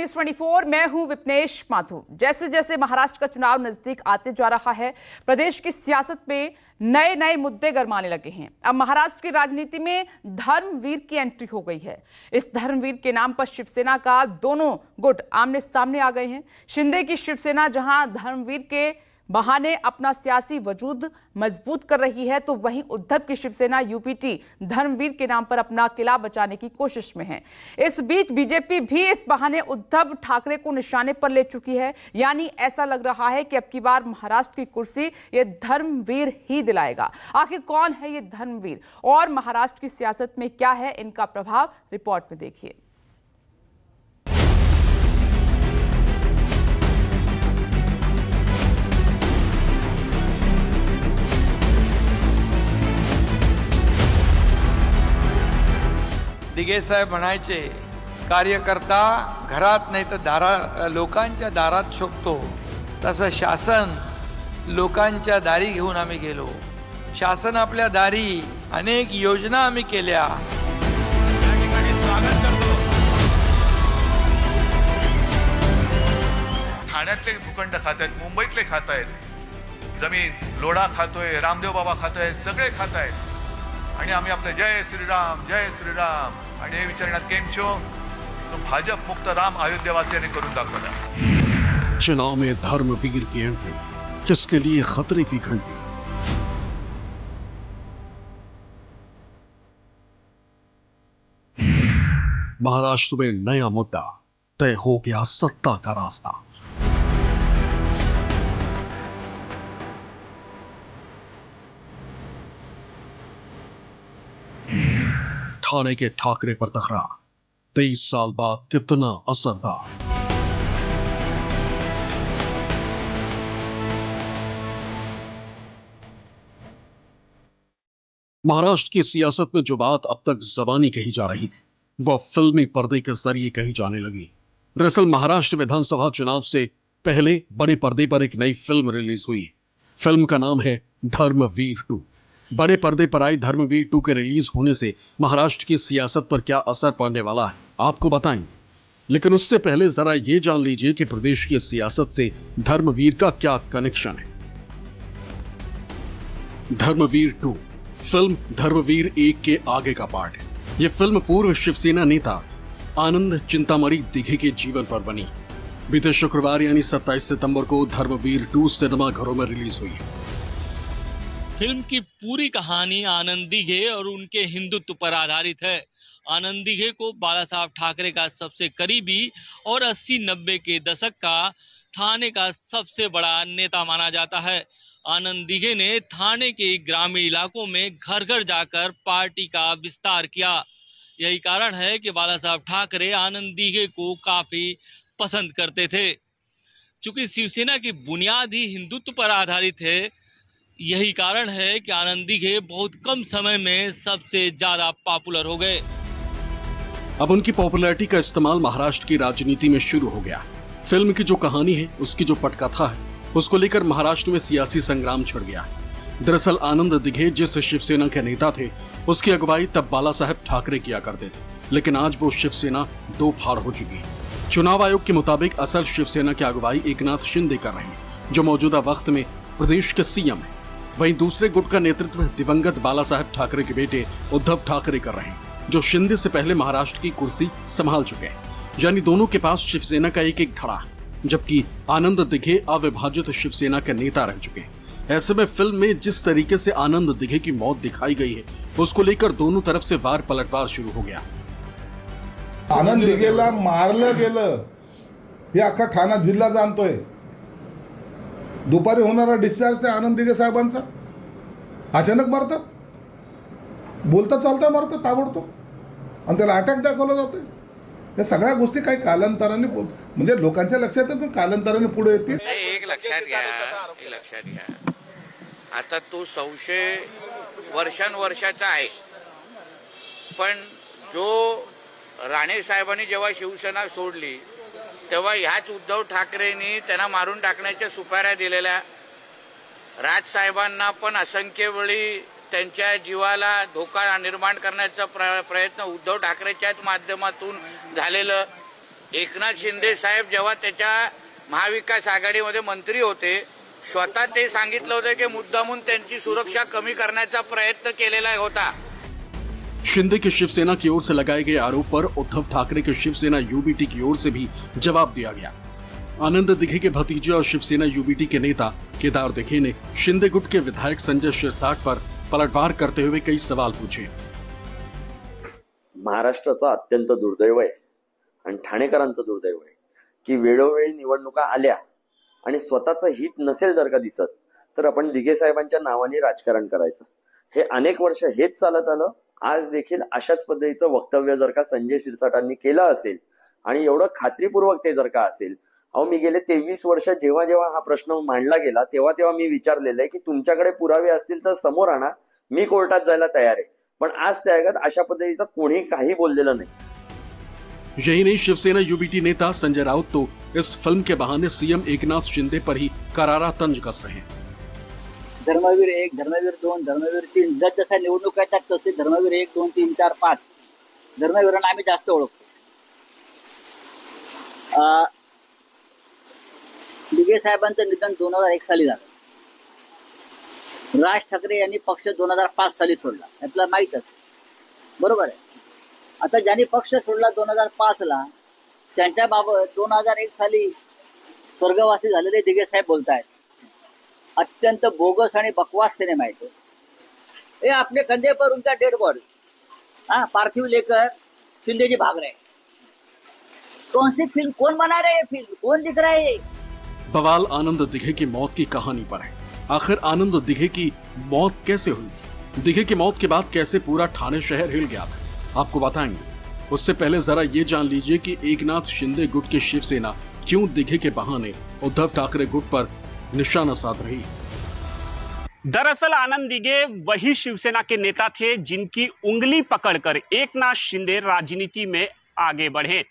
News 24, मैं हूं विपनेश माथुर। जैसे जैसे महाराष्ट्र का चुनाव नजदीक आते जा रहा है, प्रदेश की सियासत में नए नए मुद्दे गरमाने लगे हैं। अब महाराष्ट्र की राजनीति में धर्मवीर की एंट्री हो गई है। इस धर्मवीर के नाम पर शिवसेना का दोनों गुट आमने सामने आ गए हैं। शिंदे की शिवसेना जहां धर्मवीर के बहाने अपना सियासी वजूद मजबूत कर रही है, तो वहीं उद्धव की शिवसेना यूपीटी धर्मवीर के नाम पर अपना किला बचाने की कोशिश में है। इस बीच बीजेपी भी इस बहाने उद्धव ठाकरे को निशाने पर ले चुकी है। यानी ऐसा लग रहा है कि अब की बार महाराष्ट्र की कुर्सी ये धर्मवीर ही दिलाएगा। आखिर कौन है ये धर्मवीर और महाराष्ट्र की सियासत में क्या है इनका प्रभाव, रिपोर्ट में देखिए। दिघे साहेब म्हणायचे, कार्यकर्ता घरात नाही तर लोकांच्या दारात शोभतो, तसं शासन लोकांच्या दारी घेऊन आम्ही गेलो। शासन आपल्या दारी अनेक योजना आम्ही केल्या। या ठिकाणी स्वागत करतो। ठाण्यातले भूखंड खात आहेत, मुंबईतले खात आहेत, जमीन लोढा खातोय, रामदेव बाबा खातोय, सगळे खात आहेत आणि आम्ही आपले जय श्रीराम आणि हे विचारण्यात केम छो तो भाजप मुक्त राम अयोध्यावासियांनी करून दाखवला। चुनाव में धर्मवीर की एंट्री किसके लिए खतरे की घंटी। महाराष्ट्र में नया मुद्दा, तय हो गया सत्ता का रास्ता। ठाणे के ठाकरे पर तकरार, 23 साल बाद कितना असरदार। महाराष्ट्र की सियासत में जो बात अब तक जबानी कही जा रही थी, वह फिल्मी पर्दे के जरिए कही जाने लगी। दरअसल महाराष्ट्र विधानसभा चुनाव से पहले बड़े पर्दे पर एक नई फिल्म रिलीज हुई। फिल्म का नाम है धर्मवीर 2। बड़े पर्दे पर आई धर्मवीर 2 के रिलीज होने से महाराष्ट्र की सियासत पर क्या असर पड़ने वाला है, आपको बताएंगे। लेकिन उससे पहले जरा ये जान लीजिए कि प्रदेश की सियासत से धर्मवीर का क्या कनेक्शन है। धर्मवीर 2 फिल्म धर्मवीर 1 के आगे का पार्ट है। यह फिल्म पूर्व शिवसेना नेता आनंद चिंतामणि दिघे के जीवन पर बनी। बीते शुक्रवार यानी 27 सितंबर को धर्मवीर 2 सिनेमा घरों में रिलीज हुई। फिल्म की पूरी कहानी आनंद दिघे और उनके हिंदुत्व पर आधारित है। आनंद दिघे को बाला साहब ठाकरे का सबसे करीबी और 80-90 के दशक का थाने का सबसे बड़ा नेता माना जाता है। आनंद दिघे ने थाने के ग्रामीण इलाकों में घर घर जाकर पार्टी का विस्तार किया। यही कारण है कि बाला साहब ठाकरे आनंद दिघे को काफी पसंद करते थे। चूंकि शिवसेना की बुनियाद ही हिंदुत्व पर आधारित है, यही कारण है कि आनंद दिघे बहुत कम समय में सबसे ज्यादा पॉपुलर हो गए। अब उनकी पॉपुलैरिटी का इस्तेमाल महाराष्ट्र की राजनीति में शुरू हो गया। फिल्म की जो कहानी है, उसकी जो पटकथा है, उसको लेकर महाराष्ट्र में सियासी संग्राम छिड़ गया। दरअसल आनंद दिघे जिस शिवसेना के नेता थे, उसकी अगुवाई तब बाला साहब ठाकरे किया करते थे। लेकिन आज वो शिवसेना दो फाड़ हो चुकी है। चुनाव आयोग के मुताबिक असल शिवसेना की अगुवाई एकनाथ शिंदे कर रहे हैं, जो मौजूदा वक्त में प्रदेश के सीएम है। वहीं दूसरे गुट का नेतृत्व दिवंगत बाला साहब ठाकरे के बेटे उद्धव ठाकरे कर रहे हैं, जो शिंदे से पहले महाराष्ट्र की कुर्सी संभाल चुके हैं। यानी दोनों के पास शिवसेना का एक एक धड़ा है, जबकि आनंद दिघे अविभाजित शिवसेना के नेता रह चुके हैं। ऐसे में फिल्म में जिस तरीके से आनंद दिघे की मौत दिखाई गई है, उसको लेकर दोनों तरफ से वार पलटवार शुरू हो गया। आनंद दिघेला मारलं गेलं हे अख्खा ठाणा जिल्हा जाणतोय। दुपारी होणारा डिस्चार्ज त्या आनंद दिघे साहेबांचा अचानक मारतात, बोलता चालता मारतात ताबडतोब, आणि त्याला अटॅक दाखवला जातोय। या सगळ्या गोष्टी काही कालांतराने म्हणजे लोकांच्या लक्षात येतात, पण कालांतराने पुढे येतील। एक लक्षात घ्या, आता तो 100 वर्षांचा आहे, पण जो राणे साहेबांनी जेव्हा शिवसेना सोडली तेव्हा ह्याच उद्धव ठाकरेंनी त्यांना मारून टाकण्याच्या सुपाऱ्या दिलेल्या। राज साहेबांना पण असंख्य वेळी त्यांच्या जीवाला धोका निर्माण करण्याचा प्रयत्न उद्धव ठाकरेच्याच माध्यमातून झालेलं। एकनाथ शिंदे साहेब जेव्हा त्याच्या महाविकास आघाडीमध्ये मंत्री होते, स्वतः ते सांगितलं होतं की मुद्दामून त्यांची सुरक्षा कमी करण्याचा प्रयत्न केलेला होता. शिंदे की शिवसेना की ओर से लगाए गए आरोप पर उद्धव ठाकरे के शिवसेना यूबीटी की ओर से भी जवाब दिया गया। आनंद दिघे के भतीजे और शिवसेना यूबीटी के नेता केदार दिघे ने शिंदे गुट के विधायक संजय शिरसाट पर पलटवार करते हुए कई सवाल पूछे। महाराष्ट्राचा अत्यंत दुर्दैव आहे आणि ठाणेकरांचं दुर्दैव आहे की वेळोवेळी निवडणुका आल्या आणि स्वतःचं हित नसेल जर का दिसत तर आपण दिघे साहेबांच्या नावाने राजकारण करायचं। हे अनेक वर्ष हेच चालत आलं। आज देखील अशाच पद्धतीचं वक्तव्य जर का संजय शिरसाटांनी केलं असेल आणि एवढं खात्रीपूर्वक ते जर का असेल, अहो मी गेले 23 वर्ष जेव्हा जेव्हा हा प्रश्न मांडला गेला तेव्हा तेव्हा मी विचारलेलं आहे की तुमच्याकडे पुरावे असतील तर समोर आणा, मी कोर्टात जायला तयार आहे। पण आज त्या जगात अशा पद्धतीचं कोणी काही बोललेलं नाही। यही नहीं, शिवसेना यूबीटी नेता संजय राउत तो इस फिल्म के बहाने सीएम एकनाथ शिंदे पर ही करारा तंज कस रहे हैं। धर्मवीर 1, धर्मवीर 2, धर्मवीर 3 जसं निवडणूक येतात तसे धर्मवीर 1, 2, 3, 4, 5 धर्मवीरांना आम्ही जास्त ओळखतो। दिघे साहेबांचं निधन 2001 साली झालं। राज ठाकरे यांनी पक्ष 2005 साली सोडला, आपल्याला माहित असतं, बरोबर आहे। आता ज्यांनी पक्ष सोडला 2005 ला त्यांच्याबाबत 2001 साली स्वर्गवासी झालेले दिघे साहेब बोलतायत अत्यंत बोगस आणि बकवास सिनेमा है। ये अपने कंधे पर उनका डेड बॉडी पार्थिव लेकर शिंदे जी भाग रहे। कौन सी फिल्म, कौन बना रहे हैं फिल्म, कौन दिख रहा है? बवाल आनंद दिघे की मौत की कहानी पर है। आखिर आनंद दिघे की मौत कैसे हुई थी? दिघे की मौत के बाद कैसे पूरा ठाणे शहर हिल गया था, आपको बताएंगे। उससे पहले जरा ये जान लीजिए कि एकनाथ शिंदे गुट की शिवसेना क्यों दिघे के बहाने उद्धव ठाकरे गुट पर निशाना साध रही। दरअसल आनंद दिघे वही शिवसेना के नेता थे जिनकी उंगली पकड़कर एकनाथ शिंदे राजनीति में आगे बढ़े।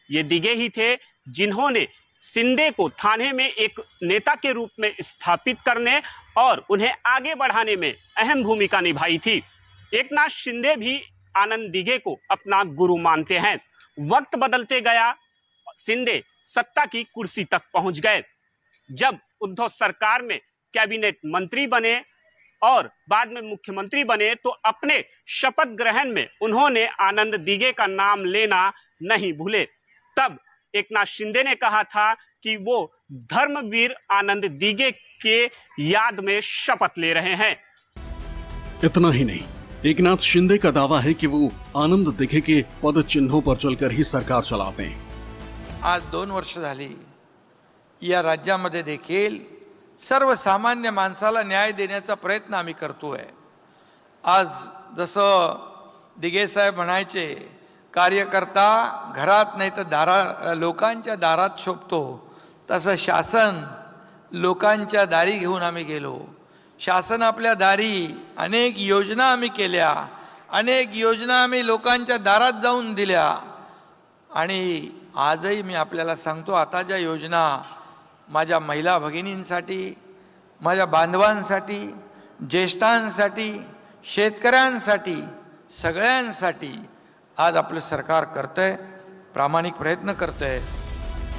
ये दिघे ही थे जिन्होंने शिंदे को थाने में एक नेता के रूप में स्थापित करने और उन्हें आगे बढ़ाने में अहम भूमिका निभाई थी। एकनाथ शिंदे भी आनंद दिघे को अपना गुरु मानते हैं। वक्त बदलते गया, शिंदे सत्ता की कुर्सी तक पहुंच गए। जब उद्धव सरकार में कैबिनेट मंत्री बने और बाद में मुख्यमंत्री बने तो अपने शपथ ग्रहण में उन्होंने आनंद दिघे का नाम लेना नहीं भूले। तब एकनाथ शिंदे ने कहा था कि वो धर्मवीर आनंद दिघे के याद में शपथ ले रहे हैं। इतना ही नहीं, एकनाथ शिंदे का दावा है कि वो आनंद दिघे के पद चिन्हों पर चलकर ही सरकार चलाते हैं। आज 2 वर्ष झाली या राज्यामध्ये देखील सर्वसामान्य माणसाला न्याय देण्याचा प्रयत्न आम्ही करतोय। आज जसं दिघे साहेब म्हणायचे, कार्यकर्ता घरात नाही तर लोकांच्या दारात शोभतो, तसं शासन लोकांच्या दारी घेऊन आम्ही गेलो। शासन आपल्या दारी अनेक योजना आम्ही केल्या, अनेक योजना आम्ही लोकांच्या दारात जाऊन दिल्या आणि आजही मी आपल्याला सांगतो, आता ज्या योजना माझ्या महिला भगिनींसाठी, माझ्या बांधवांसाठी, ज्येष्ठांसाठी, शेतकऱ्यांसाठी, सगळ्यांसाठी आज आपलं सरकार करतंय, प्रामाणिक प्रयत्न करतंय।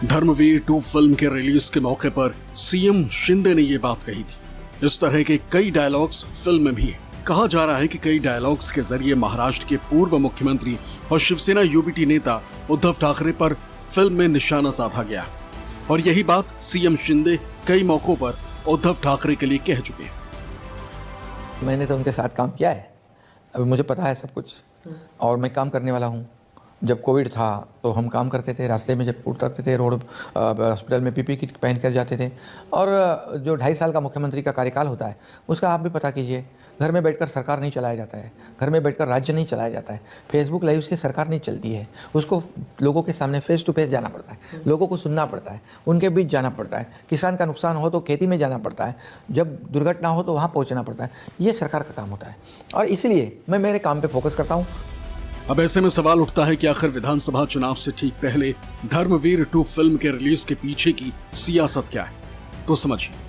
धर्मवीर 2 फिल्म के रिलीज के मौके पर सीएम शिंदे ने ये बात कही थी। इस तरह के कई डायलॉग्स फिल्म में भी है। कहा जा रहा है कि कई डायलॉग्स के जरिए महाराष्ट्र के पूर्व मुख्यमंत्री और शिवसेना यूबीटी नेता उद्धव ठाकरे पर फिल्म में निशाना साधा गया और यही बात सीएम शिंदे कई मौकों पर उद्धव ठाकरे के लिए कह चुके हैं। मैंने तो उनके साथ काम किया है, अभी मुझे पता है सब कुछ और मैं काम करने वाला हूँ। जब कोविड था तो हम काम करते थे, रास्ते में जब उतरते थे रोड हॉस्पिटल में पीपी किट पहन कर जाते थे। और जो 2.5 साल का मुख्यमंत्री का कार्यकाल होता है उसका आप भी पता कीजिए। घर में बैठकर सरकार नहीं चलाया जाता है, घर में बैठकर राज्य नहीं चलाया जाता है। फेसबुक लाइव से सरकार नहीं चलती है, उसको लोगों के सामने फेस टू फेस जाना पड़ता है, लोगों को सुनना पड़ता है, उनके बीच जाना पड़ता है। किसान का नुकसान हो तो खेती में जाना पड़ता है, जब दुर्घटना हो तो वहाँ पहुँचना पड़ता है। ये सरकार का काम होता है और इसलिए मैं मेरे काम पर फोकस करता हूँ। अब ऐसे में सवाल उठता है कि आखिर विधानसभा चुनाव से ठीक पहले धर्मवीर 2 फिल्म के रिलीज के पीछे की सियासत क्या है, तो समझिए।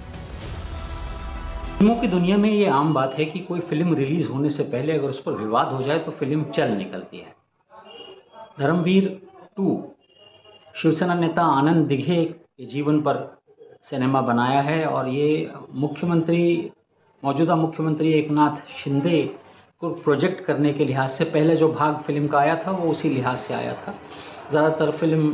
फिल्मों की दुनिया में ये आम बात है कि कोई फिल्म रिलीज होने से पहले अगर उस पर विवाद हो जाए तो फिल्म चल निकलती है। धर्मवीर 2 शिवसेना नेता आनंद दिघे के जीवन पर सिनेमा बनाया है और ये मौजूदा मुख्यमंत्री एकनाथ शिंदे को प्रोजेक्ट करने के लिहाज से पहले जो भाग फिल्म का आया था वो उसी लिहाज से आया था। ज़्यादातर फिल्म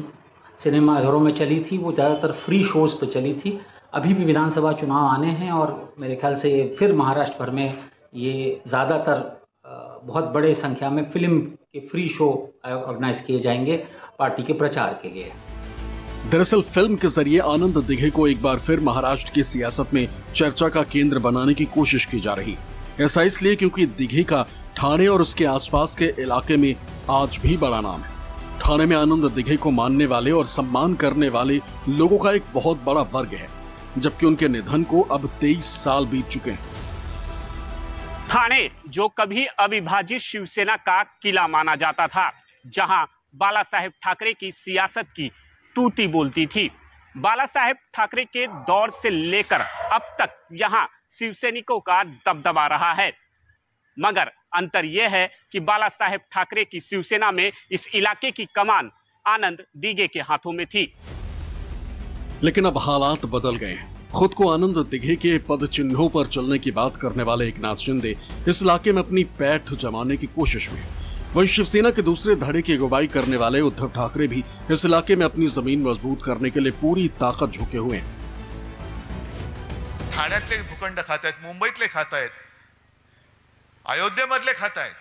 सिनेमाघरों में चली थी, वो ज़्यादातर फ्री शोज़ पे चली थी। अभी भी विधानसभा चुनाव आने हैं और मेरे ख्याल से ये फिर महाराष्ट्र भर में ये ज़्यादातर बहुत बड़े संख्या में फिल्म के फ्री शो ऑर्गेनाइज किए जाएंगे पार्टी के प्रचार के लिए। दरअसल फिल्म के जरिए आनंद दिघे को एक बार फिर महाराष्ट्र की सियासत में चर्चा का केंद्र बनाने की कोशिश की जा रही। ऐसा इसलिए क्योंकि दिघे का ठाणे और उसके आसपास के इलाके में आज भी बड़ा नाम है। ठाणे में आनंद दिघे को मानने वाले और सम्मान करने वाले लोगों का एक बहुत बड़ा वर्ग है, जबकि उनके निधन को अब 23 साल बीत चुके हैं। ठाणे जो कभी अविभाजित शिवसेना का किला माना जाता था, जहां बाला साहेब ठाकरे की सियासत की तूती बोलती थी। बाला साहेब ठाकरे के दौर से लेकर अब तक यहां शिवसैनिकों का दबदबा रहा है, मगर अंतर यह है कि बाला साहेब ठाकरे की शिवसेना में इस इलाके की कमान आनंद दिघे के हाथों में थी। लेकिन अब हालात बदल गए हैं। खुद को आनंद दिघे के पद चिन्हों पर चलने की बात करने वाले एकनाथ शिंदे इस इलाके में अपनी पैठ जमाने की कोशिश में। वहीं शिवसेना के दूसरे धड़े की अगुवाई करने वाले उद्धव ठाकरे भी इस इलाके में अपनी जमीन मजबूत करने के लिए पूरी ताकत झोंके हुए हैं। ठाण्यातले भूखंड खातायत, मुंबईतले खातायत, अयोध्येमधले खातायत.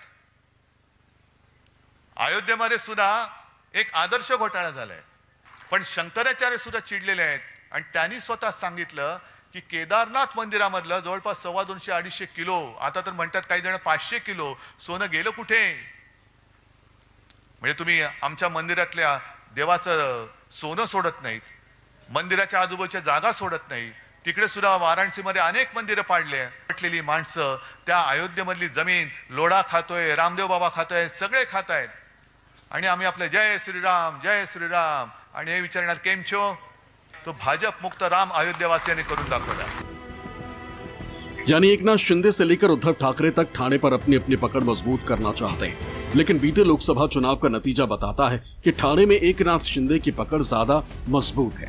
अयोध्येमध्ये सुद्धा एक आदर्श घोटाळा झालाय, पण शंकराचार्य सुद्धा चिडलेले आहेत आणि त्यांनी स्वतः सांगितलं की केदारनाथ मंदिरामधलं जवळपास 250-250 किलो, आता तर म्हणतात काही जण 500 किलो सोनं गेलं कुठे? म्हणजे तुम्ही आमच्या मंदिरातल्या देवाचं सोनं सोडत नाही, मंदिराच्या आजूबाजूच्या जागा सोडत नाही. तिकडे सुद्धा वाराणसीमध्ये अनेक मंदिरं पाडले. पटलेली माणसं त्या अयोध्येमधली जमीन लोढा खातोय, रामदेव बाबा खातोय, सगळे खातायत. आणि आम्ही आपले जय श्रीराम आणि हे विचारणार केम छो? तो भाजप मुक्त राम अयोध्यावासियांनी करून दाखवला. यानी एकनाथ शिंदे से लेकर उद्धव ठाकरे तक ठाणे पर अपनी अपनी पकड़ मजबूत करना चाहते हैं। लेकिन बीते लोकसभा चुनाव का नतीजा बताता है कि ठाणे में एकनाथ शिंदे की पकड़ ज्यादा मजबूत है।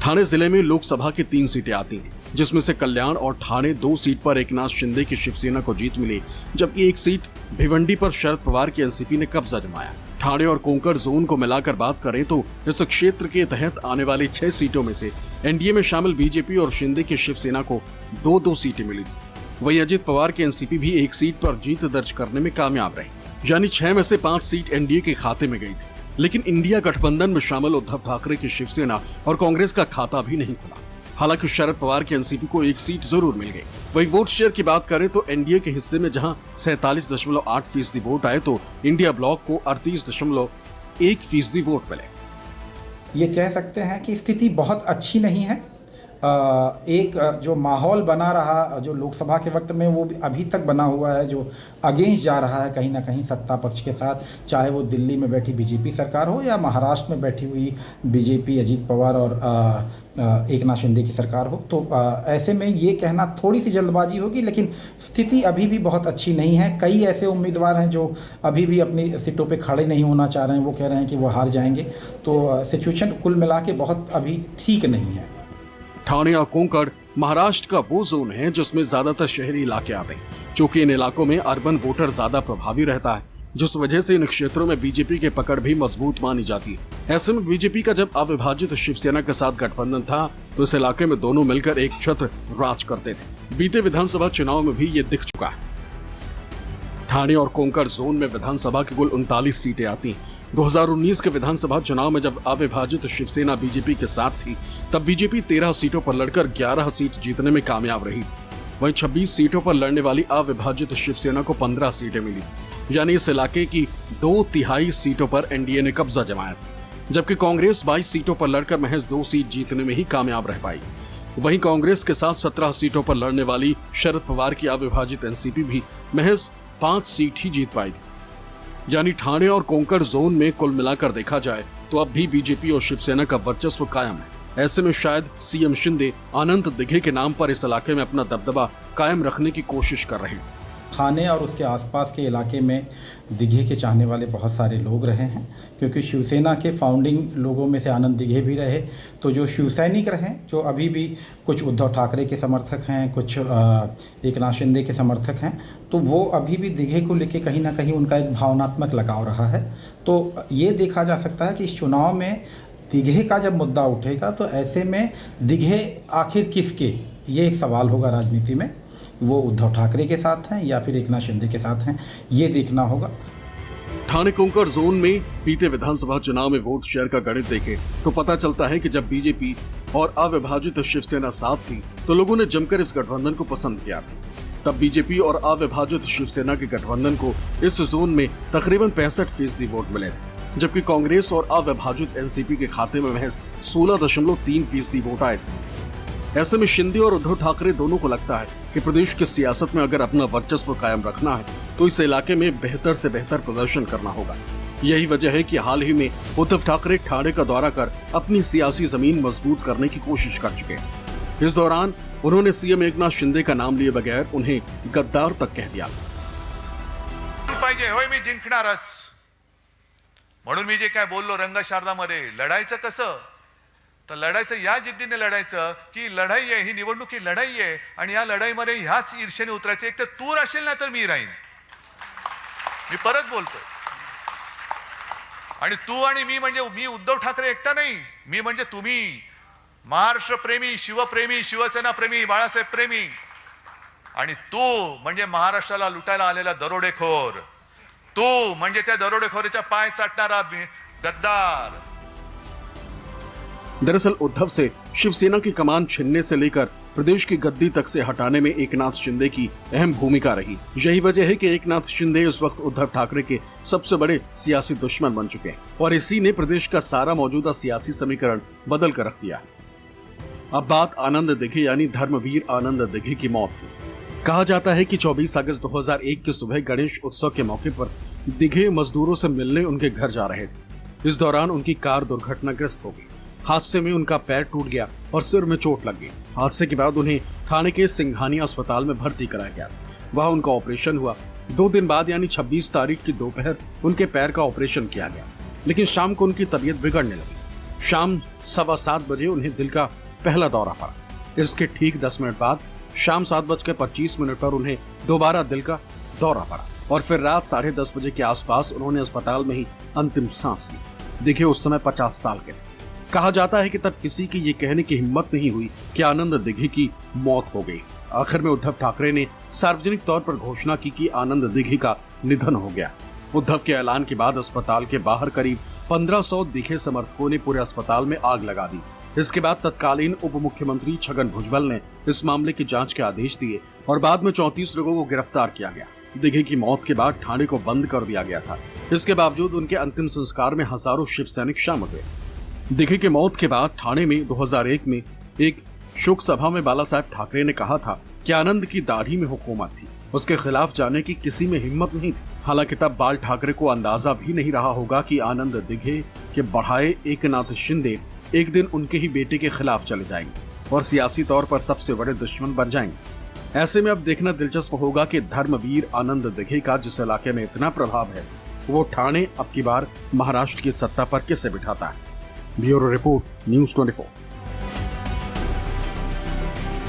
ठाणे जिले में लोकसभा की 3 सीटें आती हैं, जिसमें से कल्याण और ठाणे 2 सीट पर एकनाथ शिंदे की शिवसेना को जीत मिली, जबकि 1 सीट भिवंडी पर शरद पवार की एनसीपी ने कब्जा जमाया। ठाणे और कोंकण जोन को मिलाकर बात करें तो इस क्षेत्र के तहत आने वाली 6 सीटों में से एनडीए में शामिल बीजेपी और शिंदे की शिवसेना को 2-2 सीटें मिली थी। वहीं अजित पवार की एनसीपी भी 1 सीट पर जीत दर्ज करने में कामयाब रही, यानी 6 में से 5 सीट एनडीए के खाते में गई थी। लेकिन इंडिया गठबंधन में शामिल उद्धव ठाकरे की शिवसेना और कांग्रेस का खाता भी नहीं खुला। हालांकि शरद पवार की एनसीपी को 1 सीट जरूर मिल गई। वही वोट शेयर की बात करें तो एनडीए के हिस्से में जहां 47.8% वोट आए तो इंडिया ब्लॉक को 38.1% वोट मिले। ये कह सकते हैं कि स्थिति बहुत अच्छी नहीं है। एक जो माहौल बना रहा जो लोकसभा के वक्त में, वो अभी तक बना हुआ है, जो अगेंस्ट जा रहा है कहीं ना कहीं सत्ता पक्ष के साथ, चाहे वो दिल्ली में बैठी बीजेपी सरकार हो या महाराष्ट्र में बैठी हुई बीजेपी अजित पवार और एकनाथ शिंदे की सरकार हो। तो ऐसे में ये कहना थोड़ी सी जल्दबाजी होगी, लेकिन स्थिति अभी भी बहुत अच्छी नहीं है। कई ऐसे उम्मीदवार हैं जो अभी भी अपनी सीटों पे खड़े नहीं होना चाह रहे हैं, वो कह रहे हैं कि वो हार जाएंगे। तो सिचुएशन कुल मिला के बहुत अभी ठीक नहीं है। ठाणे और कोंकण महाराष्ट्र का वो जोन है जिसमें ज्यादातर शहरी इलाके आते हैं, चूंकि इन इलाकों में अर्बन वोटर ज्यादा प्रभावी रहता है, जिस वजह से इन क्षेत्रों में बीजेपी की पकड़ भी मजबूत मानी जाती है। ऐसे में बीजेपी का जब अविभाजित शिवसेना के साथ गठबंधन था तो इस इलाके में दोनों मिलकर एक छत्र राज करते थे। बीते विधानसभा चुनाव में भी ये दिख चुका है। ठाणे और कोंकण जोन में विधानसभा की कुल 39 सीटें आती हैं। 2019 के विधानसभा चुनाव में जब अविभाजित शिवसेना बीजेपी के साथ थी, तब बीजेपी 13 सीटों पर लड़कर 11 सीट जीतने में कामयाब रही। वहीं 26 सीटों पर लड़ने वाली अविभाजित शिवसेना को 15 सीटें मिली, यानी इस इलाके की 2/3 सीटों पर एनडीए ने कब्जा जमाया था। जबकि कांग्रेस 22 सीटों पर लड़कर महज 2 सीट जीतने में ही कामयाब रह पाई। वहीं कांग्रेस के साथ 17 सीटों पर लड़ने वाली शरद पवार की अविभाजित एनसीपी भी महज 5 सीट ही जीत पाई थी। यानी ठाणे और कोंकण जोन में कुल मिलाकर देखा जाए तो अब भी बीजेपी और शिवसेना का वर्चस्व कायम है। ऐसे में शायद सीएम शिंदे आनंद दिघे के नाम पर इस इलाके में अपना दबदबा कायम रखने की कोशिश कर रहे हैं। ठाणे और उसके आसपास के इलाके में दिघे के चाहने वाले बहुत सारे लोग रहे हैं, क्योंकि शिवसेना के फाउंडिंग लोगों में से आनंद दिघे भी रहे। तो जो शिवसैनिक रहे, जो अभी भी कुछ उद्धव ठाकरे के समर्थक हैं, कुछ एकनाथ शिंदे के समर्थक हैं, तो वो अभी भी दिघे को लेके कहीं ना कहीं उनका एक भावनात्मक लगाव रहा है। तो ये देखा जा सकता है कि इस चुनाव में दिघे का जब मुद्दा उठेगा तो ऐसे में दिघे आखिर किसके, ये एक सवाल होगा राजनीति में। वो उद्धव ठाकरे के साथ हैं या फिर एकनाथ शिंदे के साथ हैं, ये देखना होगा। ठाणे कोंकण जोन में बीते विधानसभा चुनाव में वोट शेयर का गणित देखें तो पता चलता है कि जब बीजेपी और अविभाजित शिवसेना साथ थी तो लोगों ने जमकर इस गठबंधन को पसंद किया। तब बीजेपी और अविभाजित शिवसेना के गठबंधन को इस जोन में तकरीबन 65% वोट मिले थे, जबकि कांग्रेस और अविभाजित एनसीपी के खाते में महज 16.3% वोट आए थे। ऐसे में शिंदे और उद्धव ठाकरे दोनों को लगता है कि प्रदेश की सियासत में अगर अपना वर्चस्व कायम रखना है तो इस इलाके में बेहतर से बेहतर प्रदर्शन करना होगा। यही वजह है कि हाल ही में उद्धव ठाकरे ठाणे का दौरा कर अपनी सियासी जमीन मजबूत करने की कोशिश कर चुके हैं। इस दौरान उन्होंने सीएम एकनाथ शिंदे का नाम लिए बगैर उन्हें गद्दार तक कह दिया। पाहिजे होय, मी जिंकणारच म्हणून मी जे काय बोललो रंगशारदामध्ये, लढायचं कसं तर लढायचं या जिद्दीने लढायचं की लढाई आहे, ही निवडणूक ही लढाई आहे आणि या लढाईमध्ये ह्याच ईर्ष्येने उतरायचं। एक तर तू राहशील ना तर मी राहीन, मी परत बोलतोय। आणि तू आणि मी म्हणजे मी उद्धव ठाकरे एकटा नाही, मी म्हणजे तुम्ही महाराष्ट्र प्रेमी, शिवप्रेमी, शिवसेना प्रेमी, बाळासाहेब प्रेमी। आणि तू म्हणजे महाराष्ट्राला लुटायला आलेला दरोडेखोर, तू म्हणजे त्या दरोडेखोरीचा पाय चाटणारा गद्दार। दरअसल उद्धव से शिवसेना की कमान छीनने से लेकर प्रदेश की गद्दी तक से हटाने में एकनाथ शिंदे की अहम भूमिका रही। यही वजह है कि एकनाथ शिंदे इस वक्त उद्धव ठाकरे के सबसे बड़े सियासी दुश्मन बन चुके हैं और इसी ने प्रदेश का सारा मौजूदा सियासी समीकरण बदल कर रख दिया। अब बात आनंद दिघे यानी धर्मवीर आनंद दिघे की मौत की। कहा जाता है कि 24 अगस्त 2001 की सुबह गणेश उत्सव के मौके पर दिघे मजदूरों से मिलने उनके घर जा रहे थे। इस दौरान उनकी कार दुर्घटनाग्रस्त हो गई। हादसे में उनका पैर टूट गया और सिर में चोट लग गई। हादसे के बाद उन्हें ठाणे के सिंघानिया अस्पताल में भर्ती कराया गया। वहां उनका ऑपरेशन हुआ। 2 दिन बाद यानी 26 तारीख की दोपहर उनके पैर का ऑपरेशन किया गया, लेकिन शाम को उनकी तबीयत बिगड़ने लगी। शाम 7:15 बजे उन्हें दिल का पहला दौरा पड़ा। इसके ठीक 10 मिनट बाद शाम 7:25 पर उन्हें दोबारा दिल का दौरा पड़ा और फिर रात 10:30 बजे के आसपास उन्होंने अस्पताल में ही अंतिम सांस ली। देखिए, उस समय 50 साल के थे। कहा जाता है कि तब किसी की ये कहने की हिम्मत नहीं हुई कि आनंद दिघे की मौत हो गई। आखिर में उद्धव ठाकरे ने सार्वजनिक तौर पर घोषणा की कि आनंद दिघे का निधन हो गया। उद्धव के ऐलान के बाद अस्पताल के बाहर करीब 1500 दिघे समर्थकों ने पूरे अस्पताल में आग लगा दी। इसके बाद तत्कालीन उप मुख्यमंत्री छगन भुजबल ने इस मामले की जांच के आदेश दिए और बाद में 34 लोगों को गिरफ्तार किया गया। दिघे की मौत के बाद ठाणे को बंद कर दिया गया था। इसके बावजूद उनके अंतिम संस्कार में हजारों शिव सैनिक शामिल हुए। दिघे की मौत के बाद ठाणे में 2001 में एक शोक सभा में बाला साहेब ठाकरे ने कहा था कि आनंद की दाढ़ी में हुकूमत थी, उसके खिलाफ जाने की किसी में हिम्मत नहीं थी। हालांकि तब बाल ठाकरे को अंदाजा भी नहीं रहा होगा कि आनंद दिघे के बढ़ाए एकनाथ शिंदे एक दिन उनके ही बेटे के खिलाफ चले जाएंगे और सियासी तौर पर सबसे बड़े दुश्मन बन जाएंगे। ऐसे में अब देखना दिलचस्प होगा कि धर्मवीर आनंद दिघे का जिस इलाके में इतना प्रभाव है, वो ठाणे अब की बार महाराष्ट्र की सत्ता पर किसे बिठाता है। Bureau report, news 24।